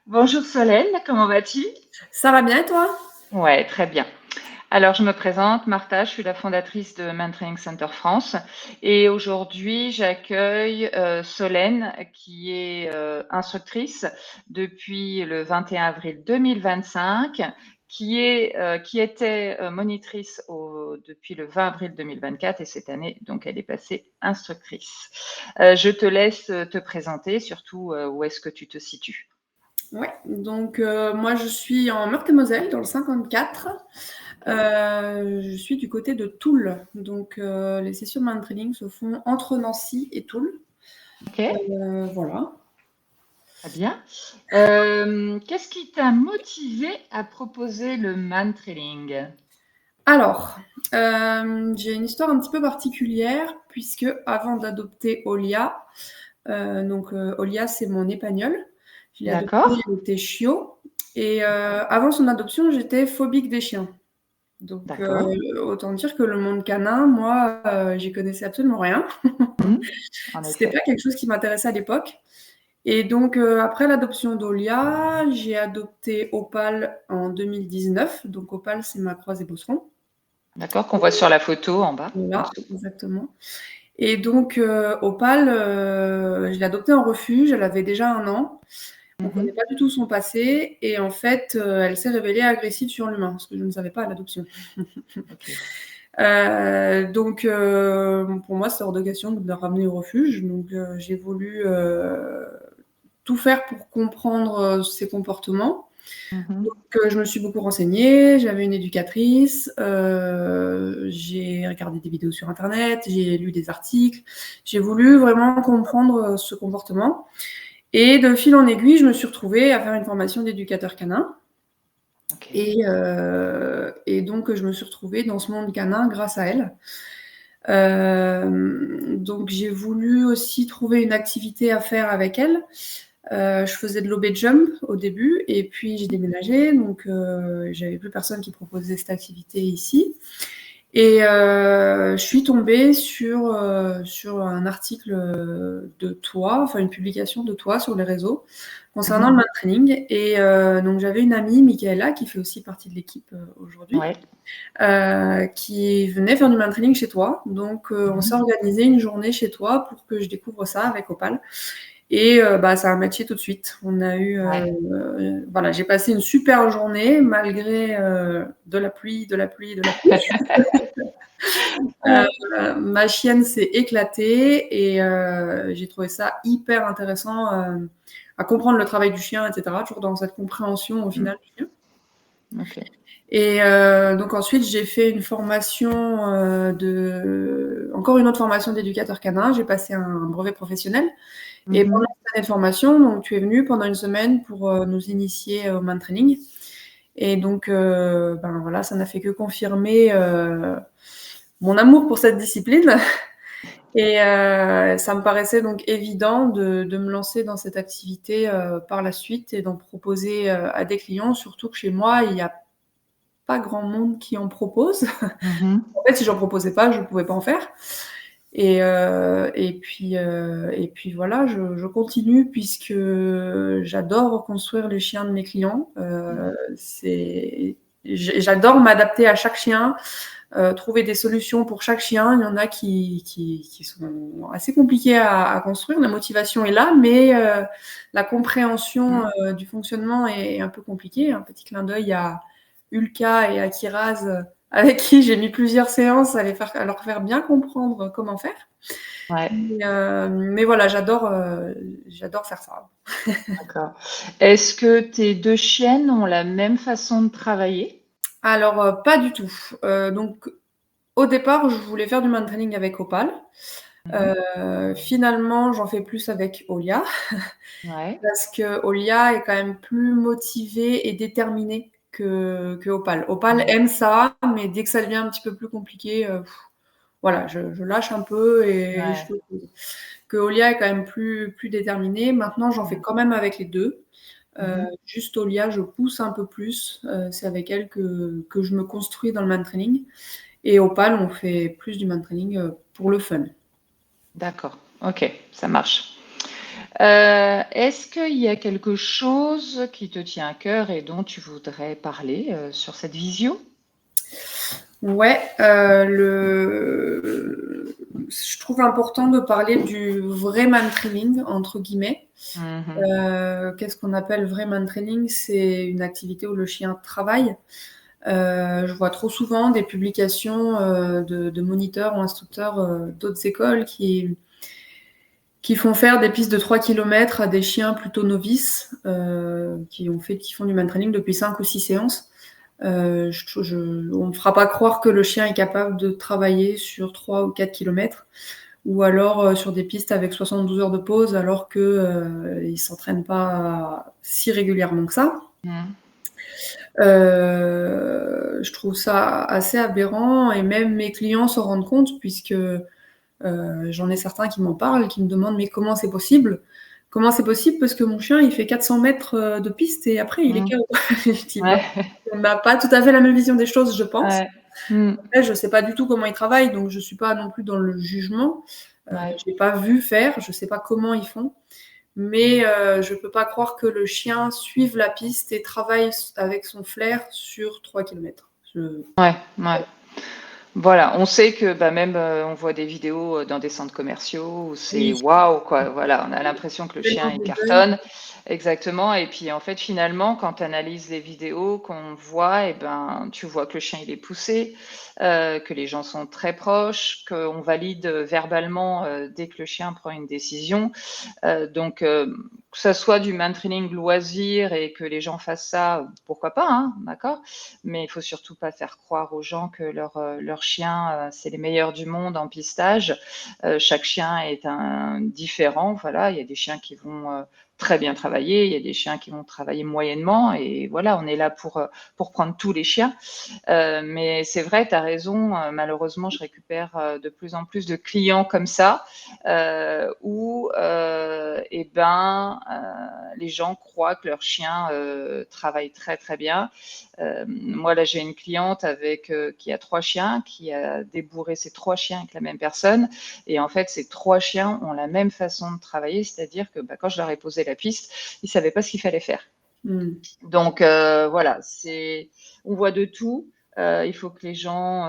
Bonjour Solène, comment vas-tu? Ça va bien et toi? Ouais, très bien. Alors, je me présente, Martha, je suis la fondatrice de Man Training Center France et aujourd'hui, j'accueille Solène qui est instructrice depuis le 21 avril 2025, qui était monitrice depuis le 20 avril 2024 et cette année, donc, elle est passée instructrice. Je te laisse te présenter, surtout où est-ce que tu te situes? Ouais, donc moi je suis en Meurthe-et-Moselle dans le 54. Je suis du côté de Toul. Donc les sessions de mind training se font entre Nancy et Toul. Ok. Voilà. Très bien. Qu'est-ce qui t'a motivé à proposer le man trailing? Alors, j'ai une histoire un petit peu particulière puisque avant d'adopter Olia, Olia c'est mon épagnol. Je l'ai adopté, D'accord, elle était chiot. Et avant son adoption, j'étais phobique des chiens. Donc, d'accord. autant dire que le monde canin, moi, j'y connaissais absolument rien. Mhm, en C'était effet. pas quelque chose qui m'intéressait à l'époque. Et donc, après l'adoption d'Olia, j'ai adopté Opal en 2019. Donc, Opal, c'est ma croisée bosseron. D'accord, qu'on voit sur la photo en bas, en Voilà, dessous. exactement. Et donc, Opal, je l'ai adoptée en refuge. Elle avait déjà 1 an. On ne connaît Mhm, pas du tout son passé. Et en fait, elle s'est révélée agressive sur l'humain, ce que je ne savais pas à l'adoption. ok. Pour moi, c'est hors de question de la ramener au refuge. Donc, j'ai voulu tout faire pour comprendre ses comportements. Mhm, Donc, je me suis beaucoup renseignée. J'avais une éducatrice. J'ai regardé des vidéos sur Internet. J'ai lu des articles. J'ai voulu vraiment comprendre ce comportement. Et de fil en aiguille, je me suis retrouvée à faire une formation d'éducateur canin. ok. Et donc, je me suis retrouvée dans ce monde canin grâce à elle. Donc j'ai voulu aussi trouver une activité à faire avec elle. Je faisais de l'obé jump au début et puis j'ai déménagé, donc j'avais plus personne qui proposait cette activité ici. Et je suis tombée sur un article de toi, enfin une publication de toi sur les réseaux concernant Mhm, le man training. Et donc j'avais une amie, Michaela, qui fait aussi partie de l'équipe aujourd'hui, ouais. qui venait faire du man training chez toi. Donc, on s'est Mhm, organisé une journée chez toi pour que je découvre ça avec Opal. Et ça a matché tout de suite. On a eu, ouais. voilà, j'ai passé une super journée malgré de la pluie, de la pluie, de la pluie. Ouais. Ma chienne s'est éclatée et j'ai trouvé ça hyper intéressant à comprendre le travail du chien, etc. Toujours dans cette compréhension au Mm, final du chien. ok. Et donc ensuite, j'ai fait une formation encore une autre formation d'éducateur canin. J'ai passé un brevet professionnel. Et pendant Mhm, cette année de formation, donc tu es venu pendant une semaine pour nous initier au man training. Et donc, voilà, ça n'a fait que confirmer mon amour pour cette discipline. Et ça me paraissait donc évident de me lancer dans cette activité par la suite et d'en proposer à des clients, surtout que chez moi, il y a pas grand monde qui en propose. mhm, En fait, si j'en proposais pas, je pouvais pas en faire. Et puis voilà, je continue puisque j'adore reconstruire les chiens de mes clients. J'adore m'adapter à chaque chien, trouver des solutions pour chaque chien. Il y en a qui sont assez compliqués à construire. La motivation est là, mais la compréhension mm. du fonctionnement est un peu compliquée. Un petit clin d'œil à Ulka et à Kiraz, avec qui j'ai mis plusieurs séances à leur faire bien comprendre comment faire. Ouais, Mais voilà, j'adore faire ça. d'accord. Est-ce que tes deux chiennes ont la même façon de travailler? Alors, pas du tout. Donc, au départ, je voulais faire du man training avec Opal. Mhm, Finalement, j'en fais plus avec Olia ouais. parce que Olia est quand même plus motivée et déterminée que Opal. Opal Mm, aime ça, mais dès que ça devient un petit peu plus compliqué, voilà, je lâche un peu et je ouais. trouve que Olia est quand même plus déterminée. Maintenant, j'en fais Mm, quand même avec les 2. mhm. Juste Olia, je pousse un peu plus. C'est avec elle que je me construis dans le man training. Et Opal, on fait plus du man training pour le fun. D'accord, ok, ça marche. Est-ce qu'il y a quelque chose qui te tient à cœur et dont tu voudrais parler sur cette visio? Ouais, je trouve important de parler du vrai man training, entre guillemets. Qu'est-ce qu'on appelle vrai man training? C'est une activité où le chien travaille. Je vois trop souvent des publications de moniteurs ou instructeurs d'autres écoles qui font faire des pistes de 3 km à des chiens plutôt novices qui font du man training depuis 5 ou 6 séances. On ne fera pas croire que le chien est capable de travailler sur 3 ou 4 km ou alors sur des pistes avec 72 heures de pause alors qu'il ne s'entraîne pas si régulièrement que ça. Je trouve ça assez aberrant et même mes clients s'en rendent compte puisque j'en ai certains qui m'en parlent, qui me demandent mais comment c'est possible? Comment c'est possible? Parce que mon chien, il fait 400 mètres de piste et après, il est KO. Je dis, bah, Ouais. on n'a pas tout à fait la même vision des choses, je pense. Ouais. Mm. Après, je ne sais pas du tout comment ils travaillent, donc je ne suis pas non plus dans le jugement. Ouais. Je n'ai pas vu faire, je ne sais pas comment ils font. Mais je ne peux pas croire que le chien suive la piste et travaille avec son flair sur 3 km. Ouais, ouais. Voilà, on sait que bah, même on voit des vidéos dans des centres commerciaux où c'est Oui, waouh quoi. Voilà, on a l'impression que le chien tellement il de deuil. cartonne. Exactement. Et puis en fait finalement quand tu analyses les vidéos qu'on voit, et ben tu vois que le chien il est poussé, que les gens sont très proches, qu'on valide verbalement dès que le chien prend une décision. Donc, que ça soit du man training loisir et que les gens fassent ça, pourquoi pas, hein, d'accord? Mais il faut surtout pas faire croire aux gens que leur chien, c'est les meilleurs du monde en pistage. Chaque chien est un différent, voilà. Il y a des chiens qui vont très bien travailler, il y a des chiens qui vont travailler moyennement, et voilà, on est là pour prendre tous les chiens. Mais c'est vrai, tu as raison, malheureusement, je récupère de plus en plus de clients comme ça, où eh ben, les gens croient que leur chien travaille très très bien. Moi, là, j'ai une cliente qui a 3 chiens, qui a débourré ses 3 chiens avec la même personne. Et en fait, ces 3 chiens ont la même façon de travailler, c'est-à-dire que bah, quand je leur ai posé la piste, ils ne savaient pas ce qu'il fallait faire. Donc voilà, on voit de tout. Il faut que les gens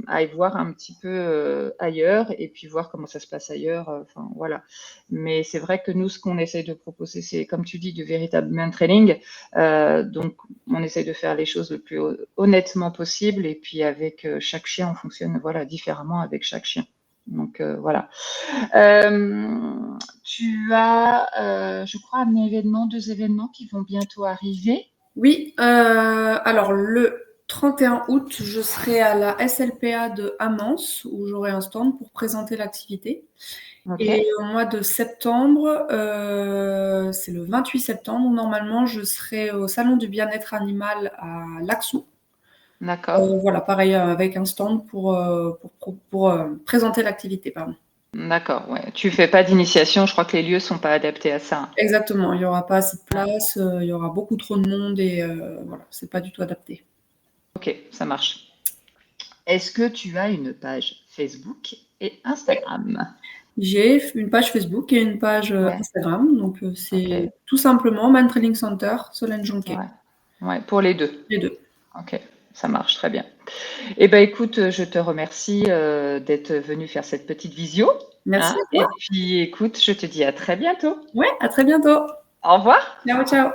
aillent voir un petit peu ailleurs et puis voir comment ça se passe ailleurs. Enfin voilà. Mais c'est vrai que nous, ce qu'on essaye de proposer, c'est comme tu dis, du véritable man training. Donc on essaye de faire les choses le plus honnêtement possible et puis avec chaque chien, on fonctionne voilà différemment avec chaque chien. Donc voilà. Tu as, je crois, un événement, 2 événements qui vont bientôt arriver. Oui, alors le 31 août, je serai à la SLPA de Amance, où j'aurai un stand pour présenter l'activité. Ok, Et au mois de septembre, c'est le 28 septembre, normalement, je serai au salon du bien-être animal à Laxou. d'accord. Voilà, pareil, avec un stand pour présenter l'activité, pardon. D'accord, ouais. Tu fais pas d'initiation, je crois que les lieux sont pas adaptés à ça. Exactement, il y aura pas assez de place, il y aura beaucoup trop de monde et voilà, c'est pas du tout adapté. Ok, ça marche. Est-ce que tu as une page Facebook et Oui. Instagram? J'ai une page Facebook et une page Ouais, Instagram, donc c'est ok, tout simplement Man Training Center Solène Jonquet, ouais, ouais, pour les deux. les deux. Ok, ça marche très bien. Eh ben écoute, je te remercie d'être venu faire cette petite visio, Merci hein, à et toi. puis écoute, je te dis à très bientôt. Ouais, à très bientôt. Au revoir. Ciao, ciao.